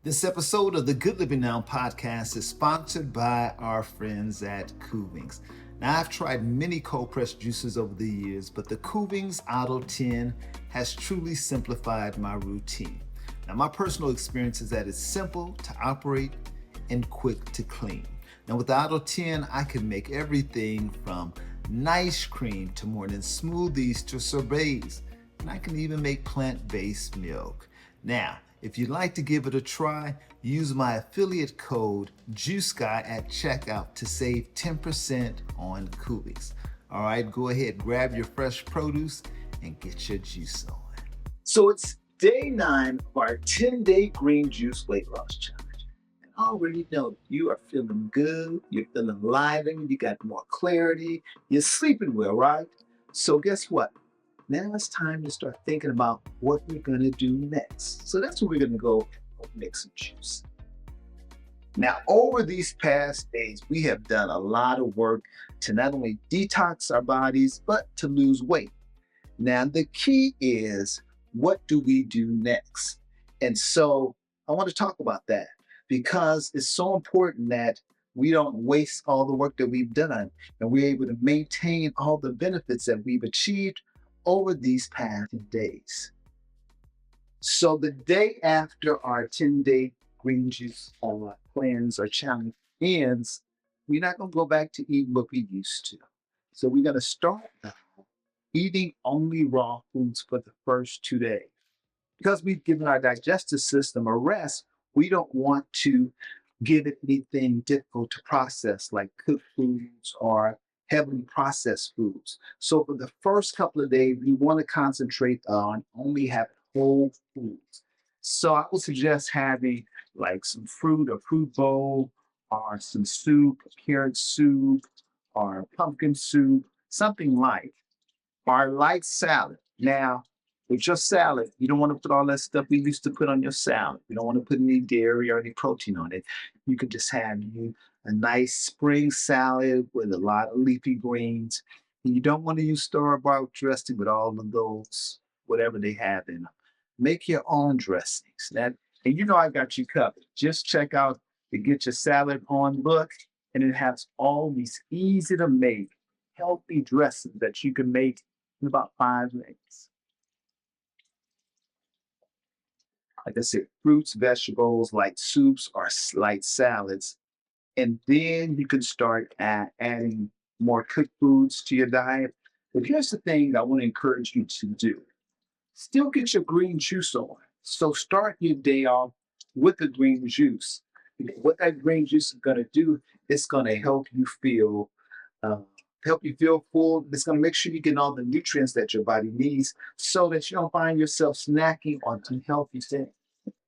This episode of the Good Living Now podcast is sponsored by our friends at Kuvings. Now, I've tried many cold pressed juices over the years, but the Kuvings Auto 10 has truly simplified my routine. Now, my personal experience is that it's simple to operate and quick to clean. Now, with the Auto 10, I can make everything from nice cream to morning smoothies to sorbets, and I can even make plant-based milk. Now, if you'd like to give it a try, use my affiliate code JUICEGUY at checkout to save 10% on Kuvings. All right, go ahead, grab your fresh produce and get your juice on. So it's day 9 of our 10-day green juice weight loss challenge. And I already know you are feeling good, you're feeling liven, you got more clarity, you're sleeping well, right? So guess what? Now it's time to start thinking about what we're going to do next. So that's what we're going to go make some juice. Now, over these past days, we have done a lot of work to not only detox our bodies, but to lose weight. Now, the key is, what do we do next? And so I want to talk about that because it's so important that we don't waste all the work that we've done and we're able to maintain all the benefits that we've achieved over these past days. So the day after our 10-day green juice cleanse or challenge ends, we're not going to go back to eating what we used to. So we're going to start now eating only raw foods for the first 2 days. Because we've given our digestive system a rest, we don't want to give it anything difficult to process like cooked foods or heavily processed foods. So for the first couple of days, we want to concentrate on only having whole foods. So I would suggest having like some fruit or fruit bowl or some soup, carrot soup or pumpkin soup, something light, or light salad. Now, with your salad, you don't want to put all that stuff we used to put on your salad. You don't want to put any dairy or any protein on it. You could just have a nice spring salad with a lot of leafy greens. And you don't want to use store-bought dressing with all of those, whatever they have in them. Make your own dressings. And you know I got you covered. Just check out the Get Your Salad On book, and it has all these easy to make, healthy dressings that you can make in about 5 minutes. Like I said, fruits, vegetables, light soups, or light salads. And then you can start adding more cooked foods to your diet. But here's the thing I want to encourage you to do. Still get your green juice on. So start your day off with the green juice. Because what that green juice is going to do, it's going to uh, help you feel full. It's going to make sure you get all the nutrients that your body needs so that you don't find yourself snacking on unhealthy things.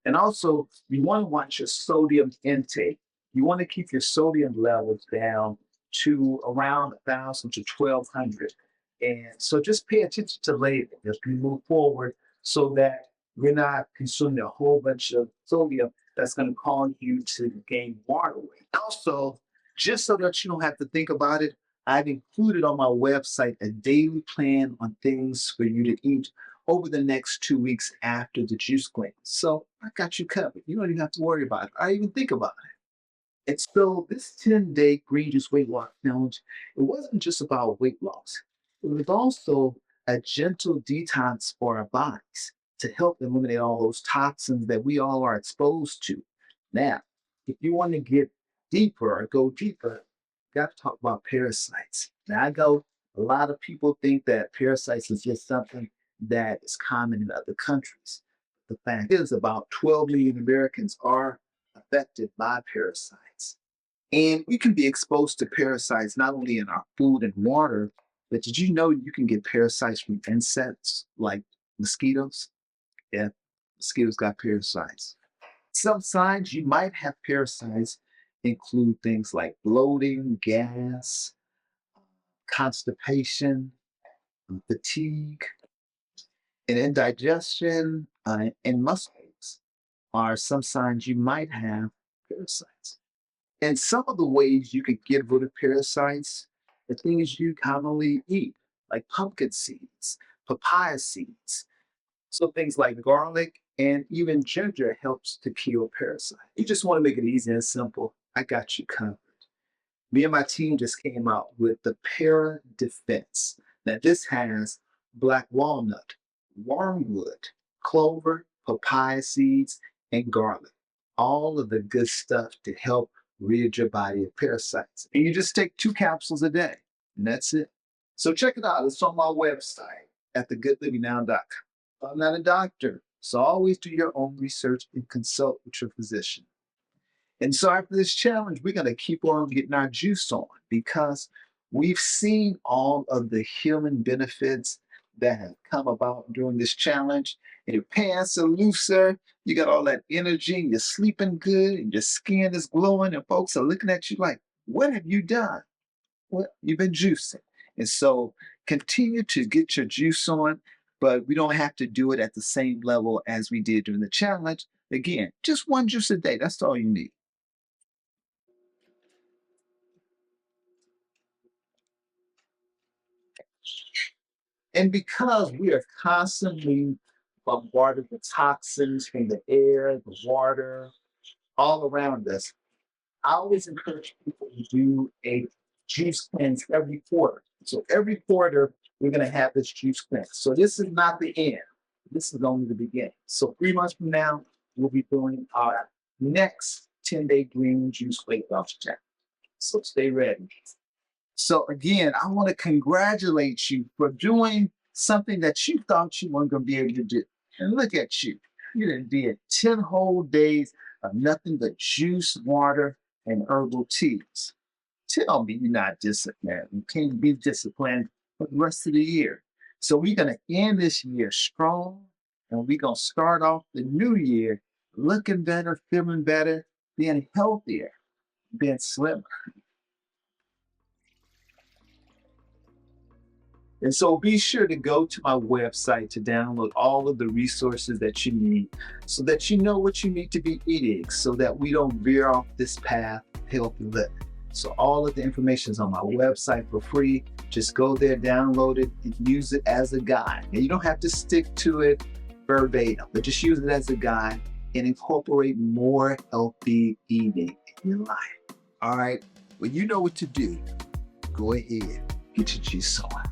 And also, you want to watch your sodium intake. You want to keep your sodium levels down to around 1,000 to 1,200. And so just pay attention to label as we move forward so that you're not consuming a whole bunch of sodium that's going to cause you to gain water weight. Also, just so that you don't have to think about it, I've included on my website a daily plan on things for you to eat over the next 2 weeks after the juice cleanse. So I got you covered. You don't even have to worry about it or even think about it. And so this 10-day green juice weight loss challenge, it wasn't just about weight loss. It was also a gentle detox for our bodies to help eliminate all those toxins that we all are exposed to. Now, if you want to get deeper or go deeper, you got to talk about parasites. Now, a lot of people think that parasites is just something that is common in other countries. The fact is, about 12 million Americans are affected by parasites. And we can be exposed to parasites not only in our food and water, but did you know you can get parasites from insects like mosquitoes? Yeah, mosquitoes got parasites. Some signs you might have parasites include things like bloating, gas, constipation, fatigue, and indigestion, and muscle aches are some signs you might have parasites. And some of the ways you can get rid of parasites are things you commonly eat, like pumpkin seeds, papaya seeds. So things like garlic And even ginger helps to kill parasites. You just want to make it easy and simple. I got you covered. Me and my team just came out with the Para Defense. Now, this has black walnut, wormwood, clover, papaya seeds, and garlic. All of the good stuff to help rid your body of parasites. And you just take 2 capsules a day, and that's it. So check it out. It's on my website at thegoodlivingnow.com. I'm not a doctor, so always do your own research and consult with your physician. And so after this challenge, we're going to keep on getting our juice on because we've seen all of the healing benefits that have come about during this challenge. And your pants are looser, you got all that energy, and you're sleeping good, and your skin is glowing, and folks are looking at you like, what have you done? Well, you've been juicing. And so continue to get your juice on, but we don't have to do it at the same level as we did during the challenge. Again, just 1 juice a day. That's all you need. And because we are constantly bombarded with toxins from the air, the water, all around us, I always encourage people to do a juice cleanse every quarter. So every quarter, we're going to have this juice cleanse. So this is not the end. This is only the beginning. So 3 months from now, we'll be doing our next 10-day green juice weight loss challenge. So stay ready. So again, I want to congratulate you for doing something that you thought you weren't going to be able to do. And look at you. You done did 10 whole days of nothing but juice, water, and herbal teas. Tell me you're not disciplined. You can't be disciplined for the rest of the year. So we're going to end this year strong, and we're going to start off the new year looking better, feeling better, being healthier, being slimmer. And so be sure to go to my website to download all of the resources that you need so that you know what you need to be eating so that we don't veer off this path of healthy living. So all of the information is on my website for free. Just go there, download it, and use it as a guide. And you don't have to stick to it verbatim, but just use it as a guide and incorporate more healthy eating in your life. All right? Well, you know what to do. Go ahead, get your juice on.